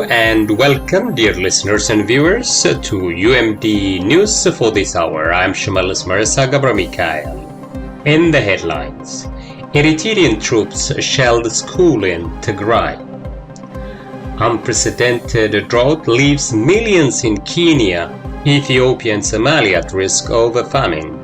and welcome, dear listeners and viewers, to UMD News for this hour. I'm Shimelis Gebremichael. In the headlines, Eritrean troops shelled school in Tigray. Unprecedented drought leaves millions in Kenya, Ethiopia and Somalia at risk of a famine.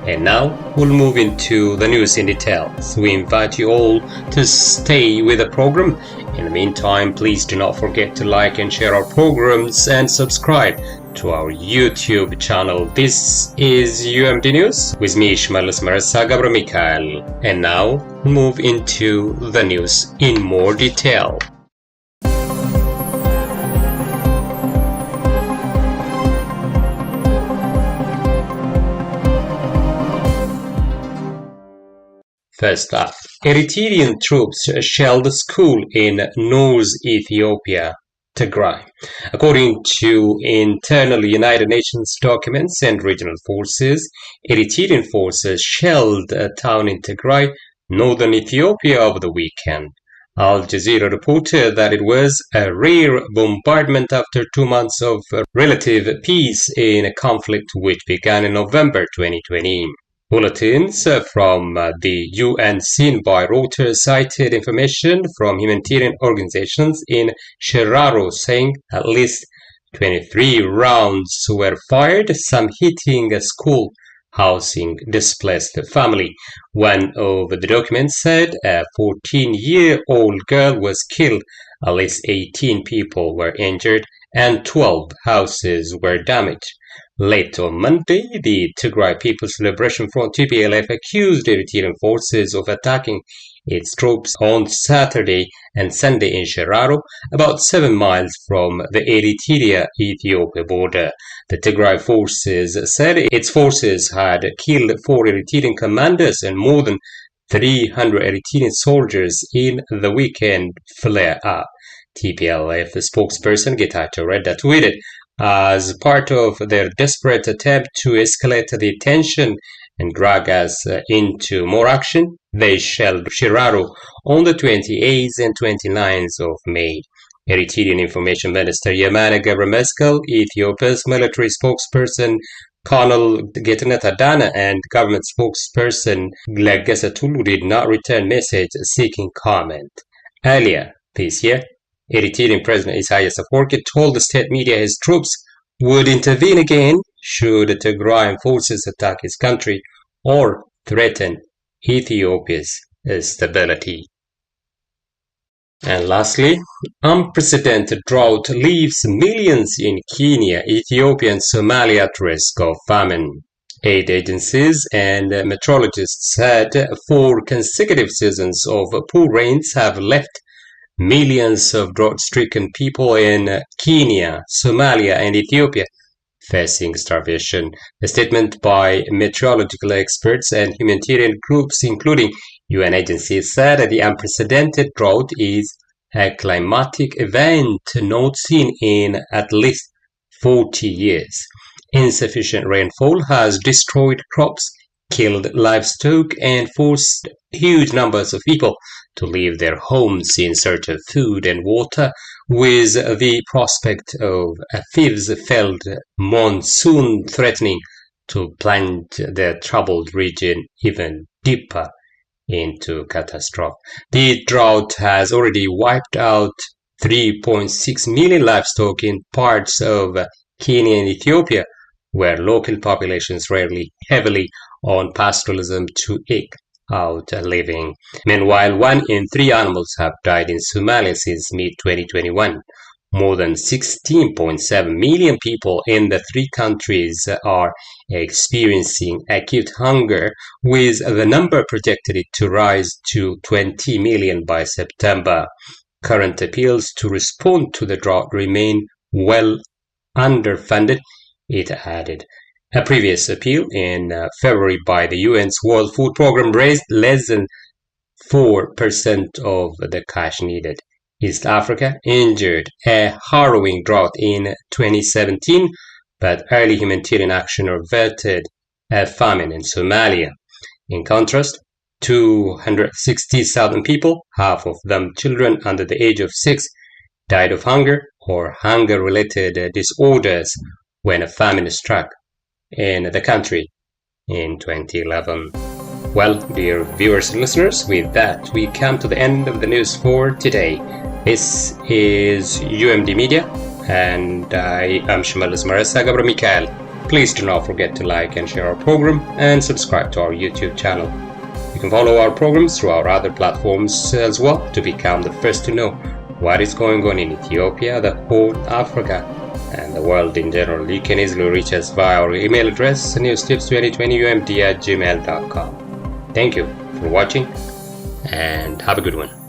And now we'll move into the news in details. We invite you all to stay with the program. In the meantime, please do not forget to like and share our programs and subscribe to our YouTube channel. This is UMD News with me, Shimelis Gebremichael. And now move into the news in more detail. First up, Eritrean troops shelled a school in North Ethiopia, Tigray. According to internal United Nations documents and regional forces, Eritrean forces shelled a town in Tigray, northern Ethiopia, over the weekend. Al Jazeera reported that it was a rare bombardment after 2 months of relative peace in a conflict which began in November 2020. Bulletins from the UN seen by Reuters cited information from humanitarian organizations in Sheraro saying at least 23 rounds were fired, some hitting a school housing displaced family. One of the documents said a 14-year-old girl was killed, at least 18 people were injured, and 12 houses were damaged. Late on Monday, the Tigray People's Liberation Front TPLF accused Eritrean forces of attacking its troops on Saturday and Sunday in Sheraro, about 7 miles from the Eritrea-Ethiopia border. The Tigray forces said its forces had killed 4 Eritrean commanders and more than 300 Eritrean soldiers in the weekend flare-up. TPLF spokesperson Getachew Reda tweeted, as part of their desperate attempt to escalate the tension and drag us into more action, they shelled Sheraro on the 28th and 29th of May. Eritrean Information Minister Gebremichael, Ethiopia's military spokesperson Colonel Getnet Adana, and government spokesperson Legesse Tulu did not return message seeking comment. Earlier this year, Eritrean President Isaias Afwerki told the state media his troops would intervene again should Tigrayan forces attack his country or threaten Ethiopia's stability. And lastly, unprecedented drought leaves millions in Kenya, Ethiopia and Somalia at risk of famine. Aid agencies and meteorologists said 4 consecutive seasons of poor rains have left millions of drought-stricken people in Kenya, Somalia, and Ethiopia facing starvation. A statement by meteorological experts and humanitarian groups, including UN agencies, said that the unprecedented drought is a climatic event not seen in at least 40 years. Insufficient rainfall has destroyed crops, killed livestock, and forced huge numbers of people to leave their homes in search of food and water, with the prospect of a fifth-felt monsoon threatening to plunge the troubled region even deeper into catastrophe. The drought has already wiped out 3.6 million livestock in parts of Kenya and Ethiopia, where local populations rely heavily on pastoralism to eke out a living. Meanwhile, 1 in 3 animals have died in Somalia since mid-2021. More than 16.7 million people in the 3 countries are experiencing acute hunger, with the number projected to rise to 20 million by September. Current appeals to respond to the drought remain well underfunded, it added. A previous appeal in February by the UN's World Food Programme raised less than 4% of the cash needed. East Africa endured a harrowing drought in 2017, but early humanitarian action averted a famine in Somalia. In contrast, 260,000 people, half of them children under the age of 6, died of hunger or hunger-related disorders when a famine struck in the country in 2011. Well, dear viewers and listeners, with that, we come to the end of the news for today. This is UMD Media, and I am Shimelis Gebremichael. Please do not forget to like and share our program and subscribe to our YouTube channel. You can follow our programs through our other platforms as well to become the first to know what is going on in Ethiopia, the Horn, Africa, and the world in general. You can easily reach us via our email address, newstips2020umd@gmail.com. Thank you for watching and have a good one.